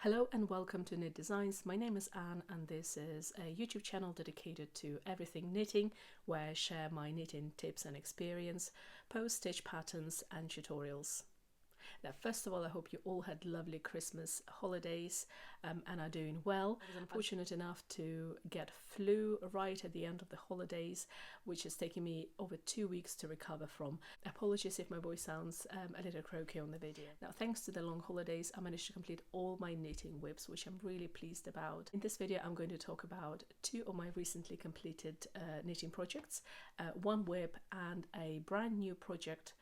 Hello and welcome to Knit Designs. My name is Anne and this is a YouTube channel dedicated to everything knitting, where I share my knitting tips and experience, post stitch patterns and tutorials. Now, first of all, I hope you all had lovely Christmas holidays and are doing well. I was unfortunate enough to get flu right at the end of the holidays, which has taken me over 2 weeks to recover from. Apologies if my voice sounds a little croaky on the video. Now, thanks to the long holidays, I managed to complete all my knitting whips, which I'm really pleased about. In this video, I'm going to talk about 2 of my recently completed knitting projects, one whip and a brand new project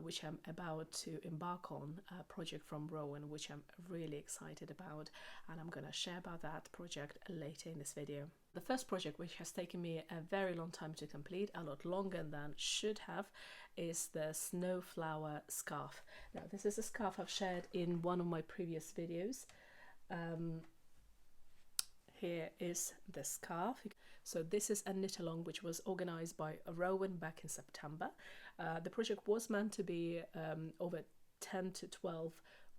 which I'm about to embark on, a project from Rowan, which I'm really excited about, and I'm going to share about that project later in this video. The first project, which has taken me a very long time to complete, a lot longer than should have, is the Snowflower scarf. Now, this is a scarf I've shared in one of my previous videos. Here is the scarf. So this is a knit along which was organized by Rowan back in September. The project was meant to be over 10 to 12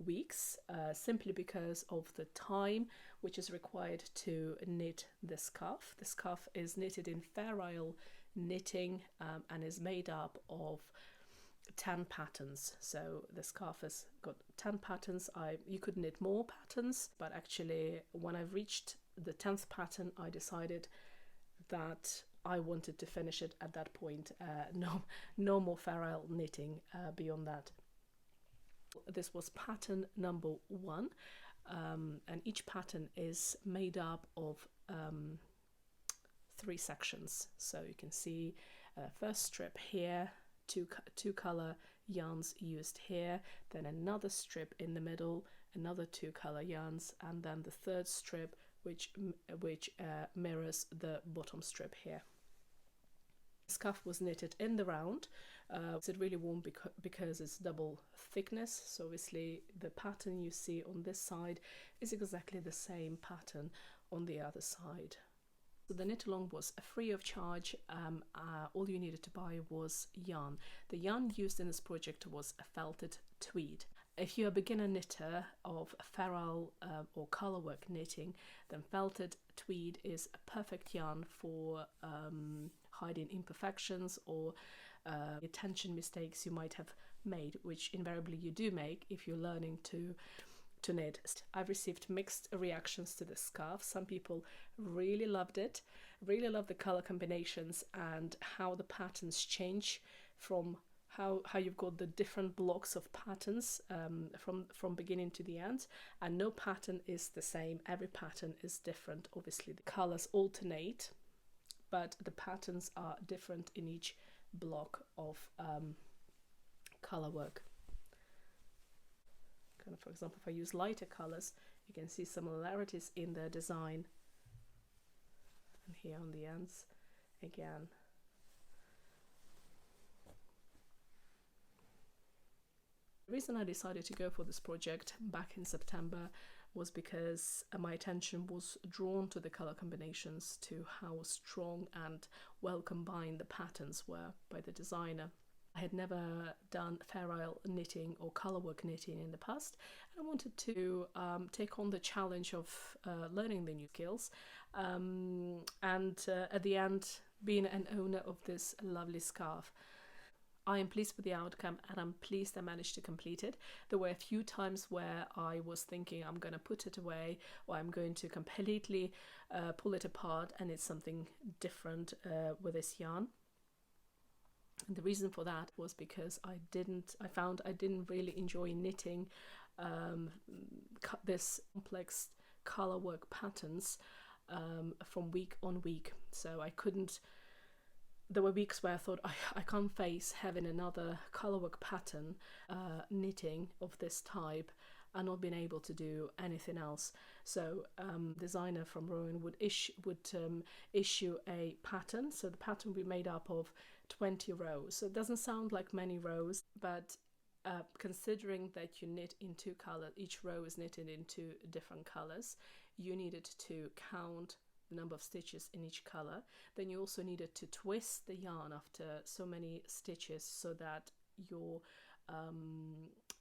weeks, simply because of the time which is required to knit the scarf. The scarf is knitted in Fair Isle knitting and is made up of 10 patterns. So the scarf has got 10 patterns. You could knit more patterns, but actually when I've reached the 10th pattern, I decided that I wanted to finish it at that point. No more Fair Isle knitting beyond that. This was pattern number 1, and each pattern is made up of 3 sections. So you can see first strip here, two color yarns used here, then another strip in the middle, another 2 color yarns, and then the third strip which mirrors the bottom strip here. The scarf was knitted in the round. It really won't because it's double thickness, so obviously the pattern you see on this side is exactly the same pattern on the other side. So the knit along was free of charge. All you needed to buy was yarn. The yarn used in this project was a felted tweed. If you're a beginner knitter of Fair Isle or colorwork knitting, then felted tweed is a perfect yarn for hiding imperfections or attention mistakes you might have made, which invariably you do make if you're learning to knit. I've received mixed reactions to this scarf. Some people really loved it, really love the color combinations and how the patterns change from how you've got the different blocks of patterns from beginning to the end, and no pattern is the same. Every pattern is different. Obviously the colors alternate, but the patterns are different in each block of color work. Kind of, for example, if I use lighter colors, you can see similarities in their design, and here on the ends again. The reason I decided to go for this project back in September was because my attention was drawn to the color combinations, to how strong and well combined the patterns were by the designer. I had never done Fair Isle knitting or colorwork knitting in the past, and I wanted to take on the challenge of learning the new skills and at the end being an owner of this lovely scarf. I am pleased with the outcome and I'm pleased I managed to complete it. There were a few times where I was thinking I'm going to put it away or I'm going to completely pull it apart and it's something different with this yarn. And the reason for that was because I found I didn't really enjoy knitting this complex color work patterns from week on week. So I couldn't. There were weeks where I thought I can't face having another colorwork pattern knitting of this type and not being able to do anything else. So designer from Rowan would issue a pattern. So the pattern would be made up of 20 rows. So it doesn't sound like many rows, but considering that you knit in 2 colors, each row is knitted in 2 different colors, you needed to count the number of stitches in each color. Then you also needed to twist the yarn after so many stitches so that your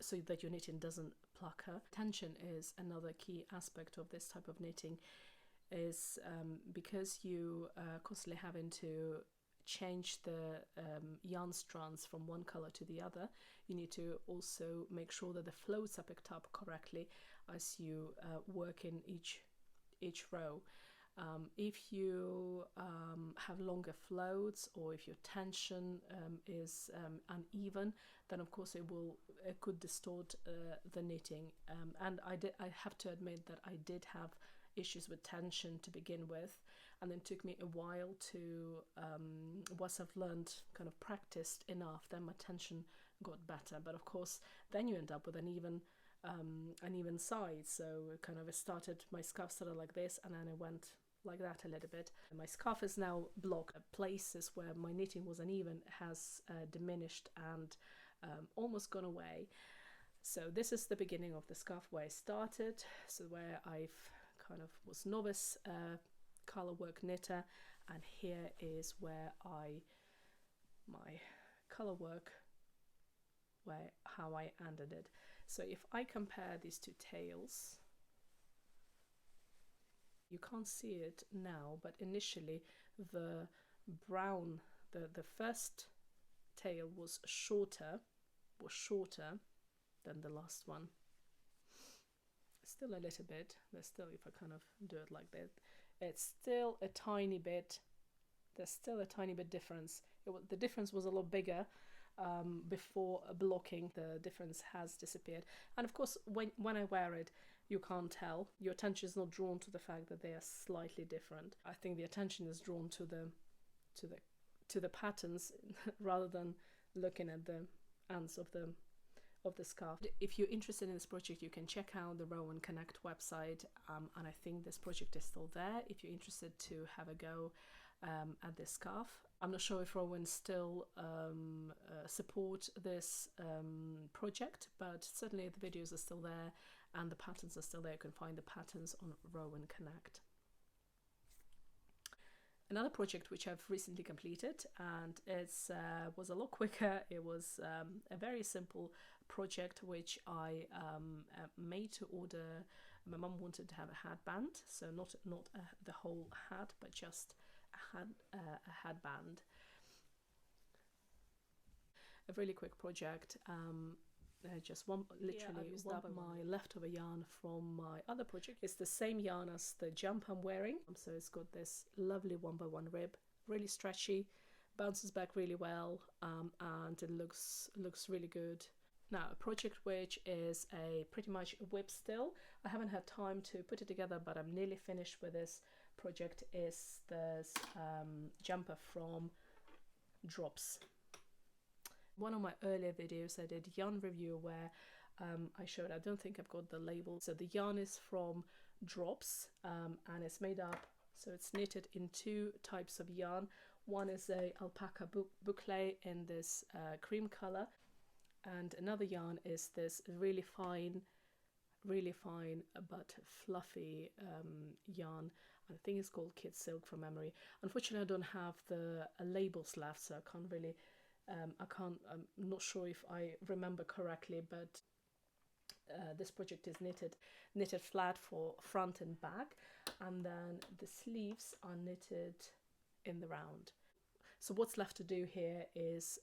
so that your knitting doesn't pucker. Tension is another key aspect of this type of knitting, is because you constantly having to change the yarn strands from one color to the other, you need to also make sure that the floats are picked up correctly as you work in each row. If you have longer floats, or if your tension is uneven, then of course it could distort the knitting. And I have to admit that I did have issues with tension to begin with, and then it took me a while to once I've learned, kind of practiced enough, then my tension got better. But of course then you end up with an even side. So kind of my scarf started like this, and then it went like that a little bit. My scarf is now blocked. Places where my knitting was uneven has diminished and almost gone away. So this is the beginning of the scarf where I started, so where I've kind of was novice color work knitter, and here is where my color work, how I ended it. So if I compare these two tails, you can't see it now, but initially the brown, the first tail was shorter than the last one. Still a little bit. There's still, if I kind of do it like that, it's still a tiny bit. There's still a tiny bit difference. The difference was a lot bigger before blocking. The difference has disappeared, and of course when I wear it, you can't tell. Your attention is not drawn to the fact that they are slightly different. I think the attention is drawn to the patterns rather than looking at the ends of the scarf. If you're interested in this project, you can check out the Rowan Connect website, and I think this project is still there if you're interested to have a go at this scarf. I'm not sure if Rowan still support this project, but certainly the videos are still there and the patterns are still there. You can find the patterns on Rowan Connect. Another project which I've recently completed, and it was a lot quicker. It was a very simple project which I made to order. My mum wanted to have a headband, so not the whole hat, but just a headband. A really quick project. Just literally used up my leftover yarn from my other project. It's the same yarn as the jumper I'm wearing, so it's got this lovely 1x1 rib, really stretchy, bounces back really well, and it looks really good. Now, a project which is pretty much a whip still. I haven't had time to put it together, but I'm nearly finished with this project. Is this jumper from Drops. One of my earlier videos I did yarn review where I showed, I don't think I've got the label. So the yarn is from Drops, and it's made up, so it's knitted in two types of yarn. One is a alpaca boucle in this cream color, and another yarn is this really fine but fluffy yarn. I think it's called Kid Silk from memory. Unfortunately, I don't have the labels left, so I can't really I'm not sure if I remember correctly, but this project is knitted flat for front and back, and then the sleeves are knitted in the round. So what's left to do here is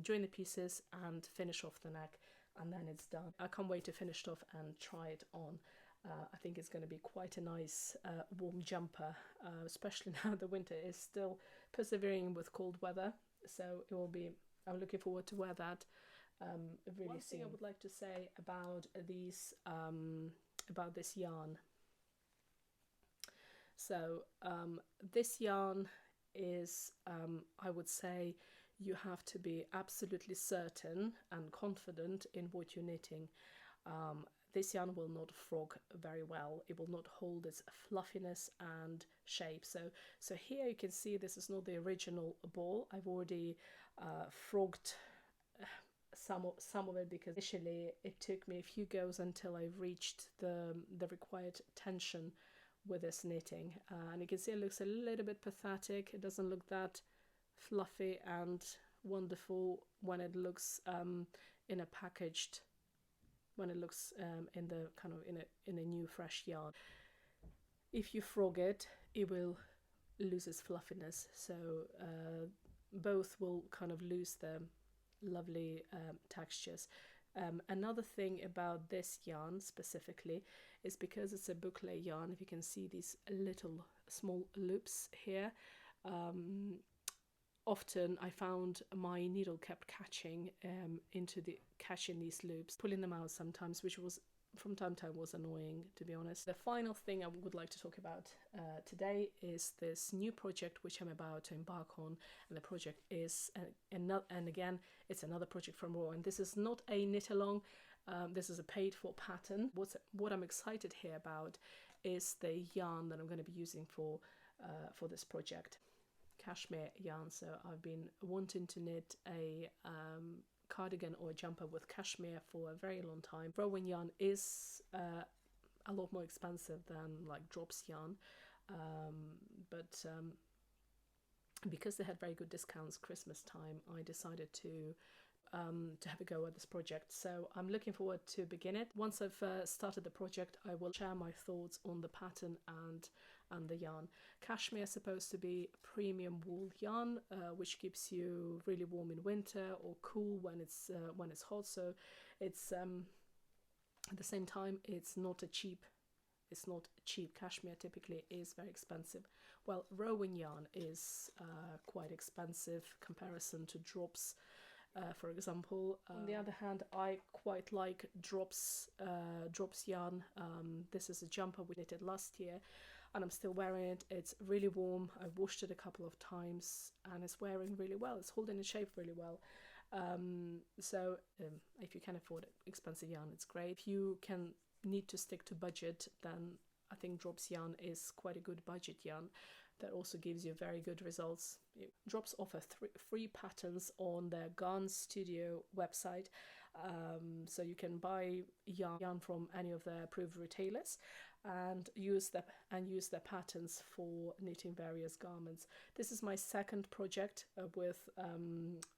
join the pieces and finish off the neck, and then it's done. I can't wait to finish it off and try it on. I think it's going to be quite a nice warm jumper, especially now the winter is still persevering with cold weather. So it will be, I'm looking forward to wear that really One thing I would like to say about this yarn. So this yarn is, I would say, you have to be absolutely certain and confident in what you're knitting. This yarn will not frog very well. It will not hold its fluffiness and shape. So here you can see this is not the original ball. I've already frogged some of it, because initially it took me a few goes until I reached the required tension with this knitting. And you can see it looks a little bit pathetic. It doesn't look that fluffy and wonderful when it looks in a packaged when it looks in the kind of in a new fresh yarn. If you frog it, it will lose its fluffiness, so both will kind of lose their lovely textures. Another thing about this yarn specifically is because it's a boucle yarn, if you can see these little small loops here, often I found my needle kept catching catching these loops, pulling them out sometimes, which was from time to time was annoying, to be honest. The final thing I would like to talk about today is this new project which I'm about to embark on, and the project is and again it's another project from Raw, and this is not a knit along. This is a paid for pattern. What I'm excited here about is the yarn that I'm going to be using for this project. Cashmere yarn. So I've been wanting to knit a cardigan or a jumper with cashmere for a very long time. Rowan yarn is a lot more expensive than like Drops yarn, but because they had very good discounts Christmas time, I decided to have a go at this project. So I'm looking forward to begin it. Once I've started the project, I will share my thoughts on the pattern and the yarn. Cashmere is supposed to be premium wool yarn, which keeps you really warm in winter or cool when it's hot. So it's at the same time it's not cheap. Cashmere typically is very expensive. Well, Rowan yarn is quite expensive comparison to Drops. For example, on the other hand, I quite like Drops yarn. This is a jumper we knitted last year, and I'm still wearing it. It's really warm. I washed it a couple of times, and it's wearing really well. It's holding its shape really well. So if you can afford expensive yarn, it's great. If you need to stick to budget, then I think Drops yarn is quite a good budget yarn that also gives you very good results. Drops offer free patterns on their Garn Studio website, so you can buy yarn from any of their approved retailers and use their patterns for knitting various garments. This is my second project with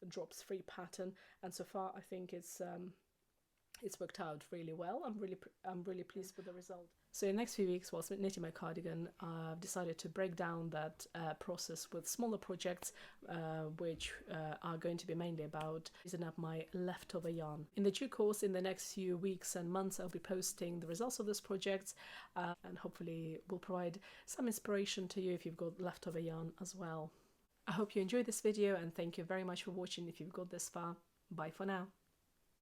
Drops free pattern, and so far I think it's worked out really well. I'm really pleased with the result. So in the next few weeks, whilst knitting my cardigan, I've decided to break down that process with smaller projects, which are going to be mainly about using up my leftover yarn. In the due course, in the next few weeks and months, I'll be posting the results of this project, and hopefully will provide some inspiration to you if you've got leftover yarn as well. I hope you enjoyed this video, and thank you very much for watching if you've got this far. Bye for now.